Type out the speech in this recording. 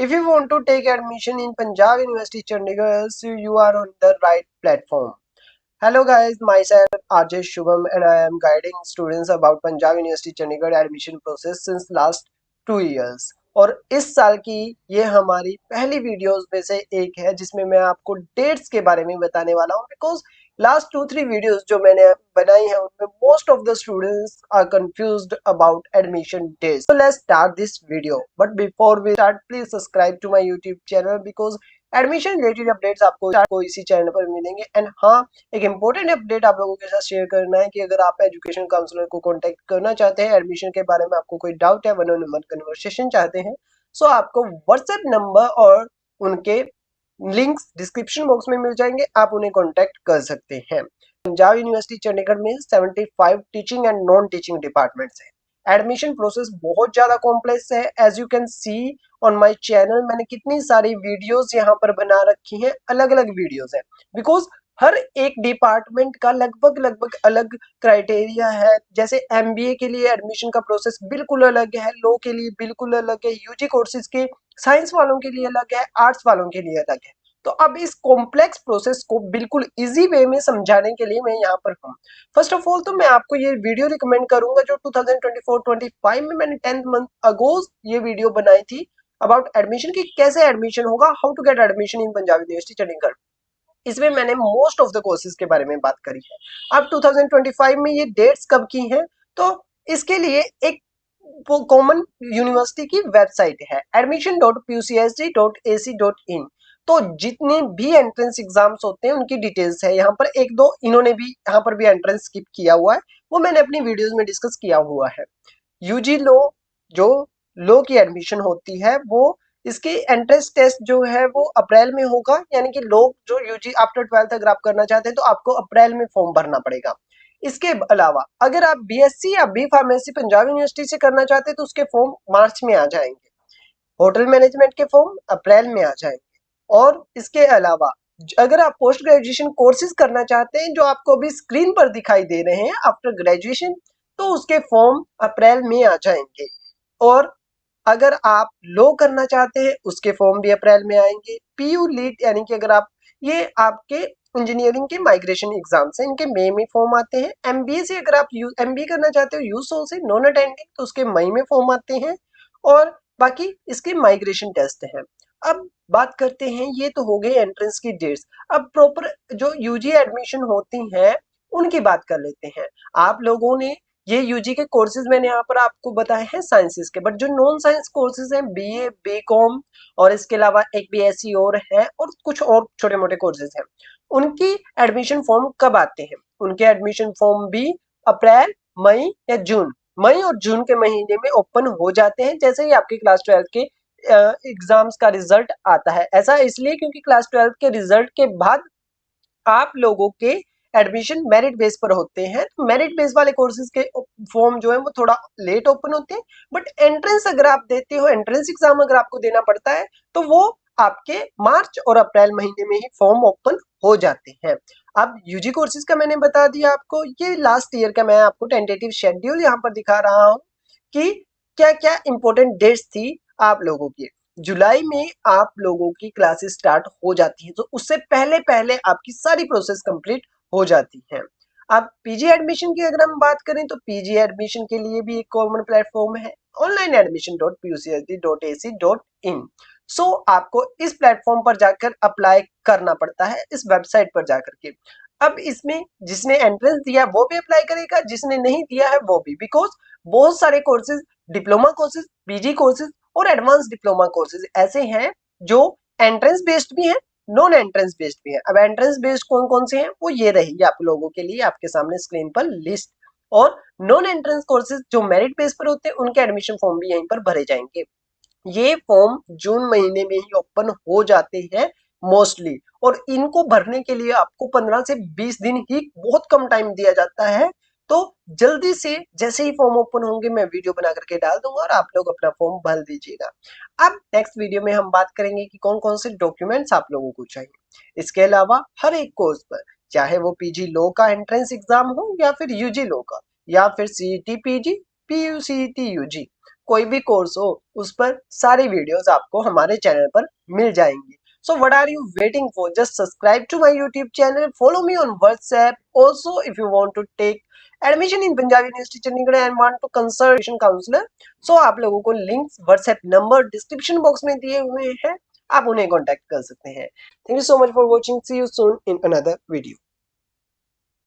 If you want to take admission in Punjab University Chandigarh, so you are on the right platform. Hello guys, myself RJ Shubham and I am guiding students about Punjab University Chandigarh admission process since last 2 years. और इस साल की ये हमारी पहली videos में से एक है जिसमें मैं आपको डेट्स के बारे में बताने वाला हूँ बिकॉज लास्ट 2-3 वीडियोस जो मैंने बनाई है उनमें most of the students are confused about admission dates. So let's start this video. But before we start, please subscribe to my YouTube channel because admission related updates आपको इसी channel पर मिलेंगे. And हाँ, एक इम्पोर्टेंट अपडेट आप लोगों के साथ शेयर करना है कि अगर आप एजुकेशन काउंसलर को कांटेक्ट करना चाहते हैं एडमिशन के बारे में, आपको कोई डाउट है, वन ऑन वन कन्वर्सेशन चाहते हैं, सो आपको व्हाट्सएप नंबर और उनके लिंक्स डिस्क्रिप्शन बॉक्स में मिल जाएंगे, आप उन्हें कांटेक्ट कर सकते हैं. पंजाब यूनिवर्सिटी चंडीगढ़ में 75 teaching and non teaching departments हैं. एडमिशन प्रोसेस बहुत ज्यादा कॉम्प्लेक्स है. As you can see on my channel मैंने कितनी सारी वीडियोस यहाँ पर बना रखी हैं, अलग अलग वीडियोस हैं बिकॉज हर एक डिपार्टमेंट का लगभग अलग क्राइटेरिया है. जैसे एमबीए के लिए एडमिशन का प्रोसेस बिल्कुल अलग है, लॉ के लिए बिल्कुल अलग है, यूजी कोर्सेज के साइंस वालों के लिए अलग है, आर्ट्स वालों के लिए अलग है. तो अब इस कॉम्प्लेक्स प्रोसेस को बिल्कुल इजी वे में समझाने के लिए मैं यहाँ पर हूँ. फर्स्ट ऑफ ऑल तो मैं आपको ये वीडियो रिकमेंड करूंगा जो 2024-25 में मैंने 10th मंथ अगो ये वीडियो बनाई थी अबाउट एडमिशन की कैसे एडमिशन होगा, how to get admission in Punjab university Chandigarh. इसमें मैंने मोस्ट ऑफ द कोर्सेज के बारे में बात करी है. अब 2025 में ये डेट्स कब की हैं, तो इसके लिए एक कॉमन यूनिवर्सिटी की वेबसाइट है admission.pucsd.ac.in. तो जितने भी एंट्रेंस एग्जाम्स होते हैं उनकी डिटेल्स है यहाँ पर. एक दो इन्होंने भी यहाँ पर भी एंट्रेंस स्किप किया हुआ है, वो मैंने अपनी वीडियोस में डिस्कस किया हुआ है. यूजी लो, जो लो की एडमिशन होती है, वो इसकी एंट्रेंस टेस्ट जो है वो अप्रैल में होगा. यानी कि लोग जो यूजी आफ्टर 12th अगर आप करना चाहते हैं तो आपको अप्रैल में फॉर्म भरना पड़ेगा. इसके अलावा अगर आप बीएससी या बी फार्मेसी पंजाब यूनिवर्सिटी से करना चाहते हैं तो उसके फॉर्म मार्च में आ जाएंगे. होटल मैनेजमेंट के फॉर्म अप्रैल में आ जाएंगे. और इसके अलावा अगर आप पोस्ट ग्रेजुएशन कोर्सेज करना चाहते हैं जो आपको अभी स्क्रीन पर दिखाई दे रहे हैं आफ्टर ग्रेजुएशन, तो उसके फॉर्म अप्रैल में आ जाएंगे. और अगर आप लो करना चाहते हैं उसके फॉर्म भी अप्रैल में आएंगे. पीयू लीट यानी कि अगर आप ये आपके इंजीनियरिंग के माइग्रेशन एग्जाम्स हैं, इनके मई में फॉर्म आते हैं. एमबीए से अगर आप एमबीए करना चाहते हो यूसो से नॉन अटेंडिंग, तो उसके मई में फॉर्म आते हैं. और बाकी इसके माइग्रेशन टेस्ट हैं. अब बात करते हैं, ये तो हो गई एंट्रेंस की डेट्स. अब प्रॉपर जो यूजी एडमिशन होती हैं उनकी बात कर लेते हैं. आप लोगों ने ये यूजी के कोर्सेज मैंने यहाँ पर आपको बताए हैं साइंसेस के, बट जो नॉन साइंस कोर्सेज हैं बीए बीकॉम और इसके अलावा एक बीएससी और है और कुछ और छोटे मोटे कोर्सेज हैं, उनकी एडमिशन फॉर्म कब आते हैं? उनके एडमिशन फॉर्म भी अप्रैल, मई या जून, मई और जून के महीने में ओपन हो जाते हैं जैसे ही आपके क्लास 12 के एग्जाम्स का रिजल्ट आता है. ऐसा इसलिए क्योंकि क्लास 12 के रिजल्ट के बाद आप लोगों के एडमिशन मेरिट बेस पर होते हैं. तो मेरिट बेस वाले कोर्सेज के फॉर्म जो है वो थोड़ा लेट ओपन होते हैं. बट एंट्रेंस अगर आप देते हो, एंट्रेंस एग्जाम अगर आपको देना पड़ता है, तो वो आपके मार्च और अप्रैल महीने में ही फॉर्म ओपन हो जाते हैं. अब यूजी कोर्सेज का मैंने बता दिया आपको. ये लास्ट ईयर का मैं आपको टेंटेटिव शेड्यूल यहाँ पर दिखा रहा हूँ कि क्या क्या इंपॉर्टेंट डेट्स थी आप लोगों की. जुलाई में आप लोगों की क्लासेस स्टार्ट हो जाती हैं, तो उससे पहले पहले आपकी सारी प्रोसेस कंप्लीट हो जाती है. अब पीजी एडमिशन की अगर हम बात करें तो पीजी एडमिशन के लिए भी एक कॉमन प्लेटफॉर्म है onlineadmission.pucsd.ac.in. सो आपको इस प्लेटफॉर्म पर जाकर अप्लाई करना पड़ता है, इस वेबसाइट पर जाकर के. अब इसमें जिसने एंट्रेंस दिया वो भी अप्लाई करेगा, जिसने नहीं दिया है वो भी, बिकॉज बहुत सारे courses, diploma courses, PG courses और एडवांस डिप्लोमा कोर्सेज ऐसे हैं जो एंट्रेंस बेस्ड भी हैं, नॉन एंट्रेंस बेस्ड भी हैं. अब एंट्रेंस बेस्ड कौन कौन से हैं वो ये रहेगी आप लोगों के लिए आपके सामने स्क्रीन पर लिस्ट. और नॉन एंट्रेंस कोर्सेज जो मेरिट बेस पर होते हैं उनके एडमिशन फॉर्म भी यहीं पर भरे जाएंगे. ये फॉर्म जून महीने में ही ओपन हो जाते हैं मोस्टली. और इनको भरने के लिए आपको 15 से 20 दिन ही बहुत कम टाइम दिया जाता है. तो जल्दी से जैसे ही फॉर्म ओपन होंगे मैं वीडियो बना करके डाल दूंगा और आप लोग अपना फॉर्म भर दीजिएगा. अब नेक्स्ट वीडियो में हम बात करेंगे कि कौन कौन से डॉक्यूमेंट्स आप लोगों को चाहिए. इसके अलावा हर एक कोर्स पर, चाहे वो पीजी लॉ का एंट्रेंस एग्जाम हो या फिर यूजी लॉ का या फिर सीईटी पीजी, पीयूसीटी यूजी, कोई भी कोर्स हो उस पर सारी वीडियोस आपको हमारे चैनल पर मिल जाएंगी। So what are you waiting for? Just subscribe to my YouTube channel, follow me on WhatsApp. Also, if you want to take admission in Punjabi University Chandigarh and want to consult admission counselor, so आप लोगों को links WhatsApp number description box में दिए हुए हैं, आप उन्हें contact कर सकते हैं। Thank you so much for watching. See you soon in another video.